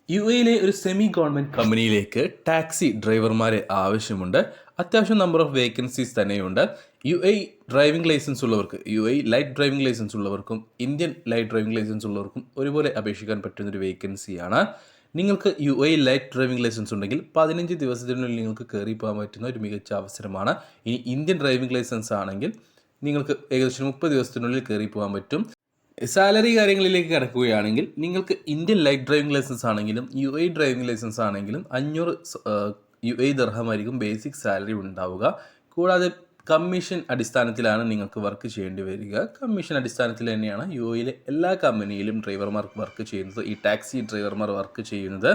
യുഎയിലെ ഒരു semi government കമ്പനിയിലേക്ക് taxi ഡ്രൈവർമാരെ ആവശ്യമുണ്ട്. അത്യാവശ്യം നമ്പർ ഓഫ് വേക്കൻസീസ് തന്നെയുണ്ട്. യുഎഇ ഡ്രൈവിംഗ് ലൈസൻസ് ഉള്ളവർക്ക്, യുഎഇ ലൈറ്റ് ഡ്രൈവിംഗ് ലൈസൻസ് ഉള്ളവർക്കും ഇന്ത്യൻ ലൈറ്റ് ഡ്രൈവിംഗ് ലൈസൻസ് ഉള്ളവർക്കും ഒരുപോലെ അപേക്ഷിക്കാൻ പറ്റുന്നൊരു വേക്കൻസിയാണ്. നിങ്ങൾക്ക് യുഎഇ ലൈറ്റ് ഡ്രൈവിംഗ് ലൈസൻസ് ഉണ്ടെങ്കിൽ 15 ദിവസത്തിനുള്ളിൽ നിങ്ങൾക്ക് കയറി പോകാൻ പറ്റുന്ന ഒരു മികച്ച അവസരമാണ്. ഇനി ഇന്ത്യൻ ഡ്രൈവിംഗ് ലൈസൻസ് ആണെങ്കിൽ നിങ്ങൾക്ക് ഏകദേശം 30 ദിവസത്തിനുള്ളിൽ കയറി പോകാൻ പറ്റും. സാലറി കാര്യങ്ങളിലേക്ക് കിടക്കുകയാണെങ്കിൽ നിങ്ങൾക്ക് ഇന്ത്യൻ ലൈറ്റ് ഡ്രൈവിംഗ് ലൈസൻസ് ആണെങ്കിലും യുഎഇ ഡ്രൈവിംഗ് ലൈസൻസ് ആണെങ്കിലും 500 യുഎഇ ദിർഹമായിരിക്കും ബേസിക് സാലറി ഉണ്ടാവുക. കൂടാതെ കമ്മീഷൻ അടിസ്ഥാനത്തിലാണ് നിങ്ങൾക്ക് വർക്ക് ചെയ്യേണ്ടി വരിക. കമ്മീഷൻ അടിസ്ഥാനത്തിൽ തന്നെയാണ് യുഎഇയിലെ എല്ലാ കമ്പനിയിലും ഡ്രൈവർമാർ വർക്ക് ചെയ്യുന്നത്, ഈ ടാക്സി ഡ്രൈവർമാർ വർക്ക് ചെയ്യുന്നത്.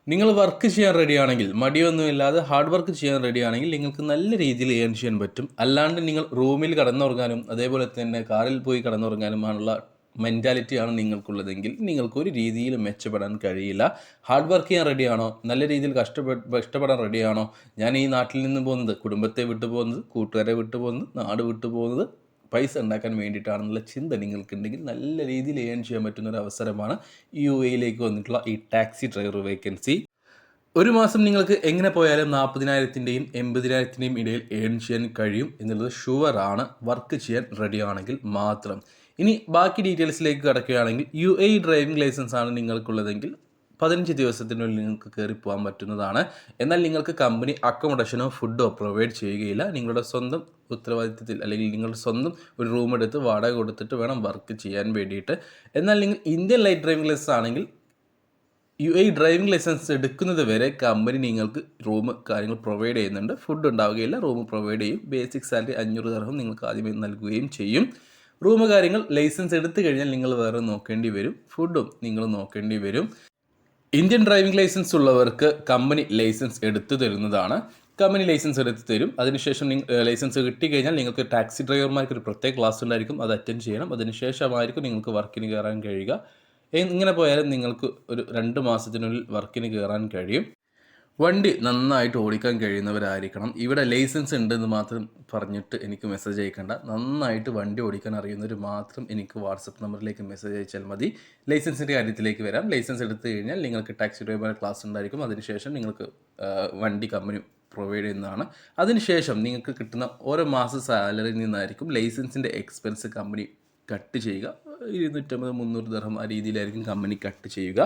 നിങ്ങൾ വർക്ക് ചെയ്യാൻ റെഡിയാണെങ്കിൽ, മടിയൊന്നുമില്ലാതെ ഹാർഡ് വർക്ക് ചെയ്യാൻ റെഡിയാണെങ്കിൽ നിങ്ങൾക്ക് നല്ല രീതിയിൽ ഏൺ ചെയ്യാൻ പറ്റും. അല്ലാണ്ട് നിങ്ങൾ റൂമിൽ കടന്നുറങ്ങാനും അതേപോലെ തന്നെ കാറിൽ പോയി കടന്നുറങ്ങാനുമാണുള്ള മെൻറ്റാലിറ്റിയാണ് നിങ്ങൾക്കുള്ളതെങ്കിൽ നിങ്ങൾക്കൊരു രീതിയിലും മെച്ചപ്പെടാൻ കഴിയില്ല. ഹാർഡ് വർക്ക് ചെയ്യാൻ റെഡിയാണോ, നല്ല രീതിയിൽ കഷ്ടപ്പെടാൻ റെഡിയാണോ, ഞാൻ ഈ നാട്ടിൽ നിന്ന് പോകുന്നത്, കുടുംബത്തെ വിട്ടു പോകുന്നത്, കൂട്ടുകാരെ വിട്ടു പോകുന്നത്, നാട് വിട്ടു പോകുന്നത് പൈസ ഉണ്ടാക്കാൻ വേണ്ടിയിട്ടാണെന്നുള്ള ചിന്ത നിങ്ങൾക്കുണ്ടെങ്കിൽ നല്ല രീതിയിൽ ഏൺ ചെയ്യാൻ പറ്റുന്നൊരു അവസരമാണ് യുഎഇയിലേക്ക് വന്നിട്ടുള്ള ഈ ടാക്സി ഡ്രൈവർ വേക്കൻസി. ഒരു മാസം നിങ്ങൾക്ക് എങ്ങനെ പോയാലും 40,000-ൻ്റെയും 80,000-ൻ്റെയും ഇടയിൽ ഏൺ ചെയ്യാൻ കഴിയും എന്നുള്ളത് ഷുവറാണ്, വർക്ക് ചെയ്യാൻ റെഡിയാണെങ്കിൽ മാത്രം. ഇനി ബാക്കി ഡീറ്റെയിൽസിലേക്ക് കടക്കുകയാണെങ്കിൽ യുഎഇ ഡ്രൈവിംഗ് ലൈസൻസ് ആണ് നിങ്ങൾക്കുള്ളതെങ്കിൽ 15 ദിവസത്തിനുള്ളിൽ നിങ്ങൾക്ക് കയറി പോകാൻ പറ്റുന്നതാണ്. എന്നാൽ നിങ്ങൾക്ക് കമ്പനി അക്കോമഡേഷനോ ഫുഡോ പ്രൊവൈഡ് ചെയ്യുകയില്ല. നിങ്ങളുടെ സ്വന്തം ഉത്തരവാദിത്തത്തിൽ അല്ലെങ്കിൽ നിങ്ങളുടെ സ്വന്തം ഒരു റൂം എടുത്ത് വാടക കൊടുത്തിട്ട് വേണം വർക്ക് ചെയ്യാൻ വേണ്ടിയിട്ട്. എന്നാൽ നിങ്ങൾ ഇന്ത്യൻ ലൈറ്റ് ഡ്രൈവിംഗ് ലൈസൻസ് ആണെങ്കിൽ യുഎഇ ഡ്രൈവിംഗ് ലൈസൻസ് എടുക്കുന്നത് വരെ കമ്പനി നിങ്ങൾക്ക് റൂം കാര്യങ്ങൾ പ്രൊവൈഡ് ചെയ്യുന്നുണ്ട്. ഫുഡ് ഉണ്ടാവുകയില്ല, റൂം പ്രൊവൈഡ് ചെയ്യും. ബേസിക് സാലറി 500 ദിർഹം നിങ്ങൾക്ക് ആദ്യമേ നൽകുകയും ചെയ്യും. റൂം കാര്യങ്ങൾ ലൈസൻസ് എടുത്തു കഴിഞ്ഞാൽ നിങ്ങൾ വേറെ നോക്കേണ്ടി വരും, ഫുഡും നിങ്ങൾ നോക്കേണ്ടി വരും. ഇന്ത്യൻ ഡ്രൈവിംഗ് ലൈസൻസ് ഉള്ളവർക്ക് കമ്പനി ലൈസൻസ് എടുത്തു തരുന്നതാണ്. കമ്പനി ലൈസൻസ് എടുത്ത് തരും. അതിനുശേഷം ലൈസൻസ് കിട്ടിക്കഴിഞ്ഞാൽ നിങ്ങൾക്ക് ടാക്സി ഡ്രൈവർമാർക്ക് ഒരു പ്രത്യേക ക്ലാസ് ഉണ്ടായിരിക്കും, അത് അറ്റൻഡ് ചെയ്യണം. അതിനുശേഷമായിരിക്കും നിങ്ങൾക്ക് വർക്കിന് കയറാൻ കഴിയുക. ഇങ്ങനെ പോയാലും നിങ്ങൾക്ക് ഒരു 2 മാസത്തിനുള്ളിൽ വർക്കിന് കയറാൻ കഴിയും. വണ്ടി നന്നായിട്ട് ഓടിക്കാൻ കഴിയുന്നവരായിരിക്കണം. ഇവിടെ ലൈസൻസ് ഉണ്ടെന്ന് മാത്രം പറഞ്ഞിട്ട് എനിക്ക് മെസ്സേജ് അയക്കേണ്ട. നന്നായിട്ട് വണ്ടി ഓടിക്കാൻ അറിയുന്നവർ മാത്രം എനിക്ക് വാട്സപ്പ് നമ്പറിലേക്ക് മെസ്സേജ് അയച്ചാൽ മതി. ലൈസൻസിൻ്റെ കാര്യത്തിലേക്ക് വരാം. ലൈസൻസ് എടുത്തു കഴിഞ്ഞാൽ നിങ്ങൾക്ക് ടാക്സി ഡ്രൈവർ ക്ലാസ് ഉണ്ടായിരിക്കും. അതിനുശേഷം നിങ്ങൾക്ക് വണ്ടി കമ്പനി പ്രൊവൈഡ് ചെയ്യുന്നതാണ്. അതിനുശേഷം നിങ്ങൾക്ക് കിട്ടുന്ന ഓരോ മാസം സാലറിയിൽ നിന്നായിരിക്കും ലൈസൻസിൻ്റെ എക്സ്പെൻസ് കമ്പനി കട്ട് ചെയ്യുക. 250-300 ദിർഹം ആ രീതിയിലായിരിക്കും കമ്പനി കട്ട് ചെയ്യുക.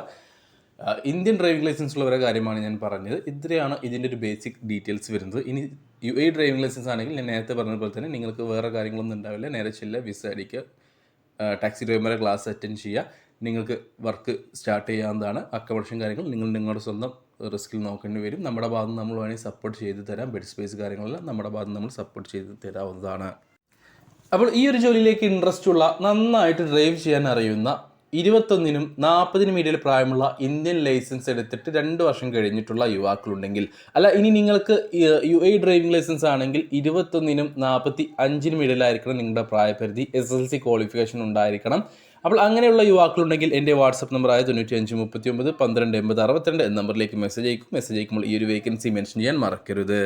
ഇന്ത്യൻ ഡ്രൈവിംഗ് ലൈസൻസ് ഉള്ളവരുടെ കാര്യമാണ് ഞാൻ പറഞ്ഞത്. ഇത്രയാണ് ഇതിൻ്റെ ഒരു ബേസിക് ഡീറ്റെയിൽസ് വരുന്നത്. ഇനി യുഎഇ ഡ്രൈവിംഗ് ലൈസൻസ് ആണെങ്കിൽ ഞാൻ നേരത്തെ പറഞ്ഞതുപോലെ തന്നെ നിങ്ങൾക്ക് വേറെ കാര്യങ്ങളൊന്നും ഉണ്ടാവില്ല. നേരെ ചെല്ലുക, വിസ അടിക്കുക, ടാക്സി ഡ്രൈവറെ ക്ലാസ് അറ്റൻഡ് ചെയ്യുക, നിങ്ങൾക്ക് വർക്ക് സ്റ്റാർട്ട് ചെയ്യാവുന്നതാണ്. അക്കോമഡേഷൻ കാര്യങ്ങൾ നിങ്ങൾ നിങ്ങളുടെ സ്വന്തം റിസ്കിൽ നോക്കേണ്ടി വരും. നമ്മുടെ ഭാഗത്ത് നമ്മൾ വേണമെങ്കിൽ സപ്പോർട്ട് ചെയ്ത് തരാം. ബെഡ് സ്പേസ് കാര്യങ്ങളെല്ലാം നമ്മുടെ ഭാഗത്ത് നമ്മൾ സപ്പോർട്ട് ചെയ്ത് തരാവുന്നതാണ്. അപ്പോൾ ഈ ഒരു ജോലിയിലേക്ക് ഇൻട്രസ്റ്റ് ഉള്ള, നന്നായിട്ട് ഡ്രൈവ് ചെയ്യാൻ അറിയുന്ന 21-നും 40-നും ഇടയിൽ പ്രായമുള്ള ഇന്ത്യൻ ലൈസൻസ് എടുത്തിട്ട് 2 വർഷം കഴിഞ്ഞിട്ടുള്ള യുവാക്കളുണ്ടെങ്കിൽ, അല്ല ഇനി നിങ്ങൾക്ക് യുഎഇ ഡ്രൈവിംഗ് ലൈസൻസ് ആണെങ്കിൽ 21-നും 45-നും ഇടയിലായിരിക്കണം നിങ്ങളുടെ പ്രായപരിധി. SSLC ക്വാളിഫിക്കേഷൻ ഉണ്ടായിരിക്കണം. അപ്പോൾ അങ്ങനെയുള്ള യുവാക്കളുണ്ടെങ്കിൽ എൻ്റെ വാട്സപ്പ് നമ്പറായ 9539 12 80 62 എന്ന നമ്പറിലേക്ക് മെസ്സേജ് അയക്കും. മെസ്സേജ് അയക്കുമ്പോൾ ഈ ഒരു വേക്കൻസി മെൻഷൻ ചെയ്യാൻ മറക്കരുത്.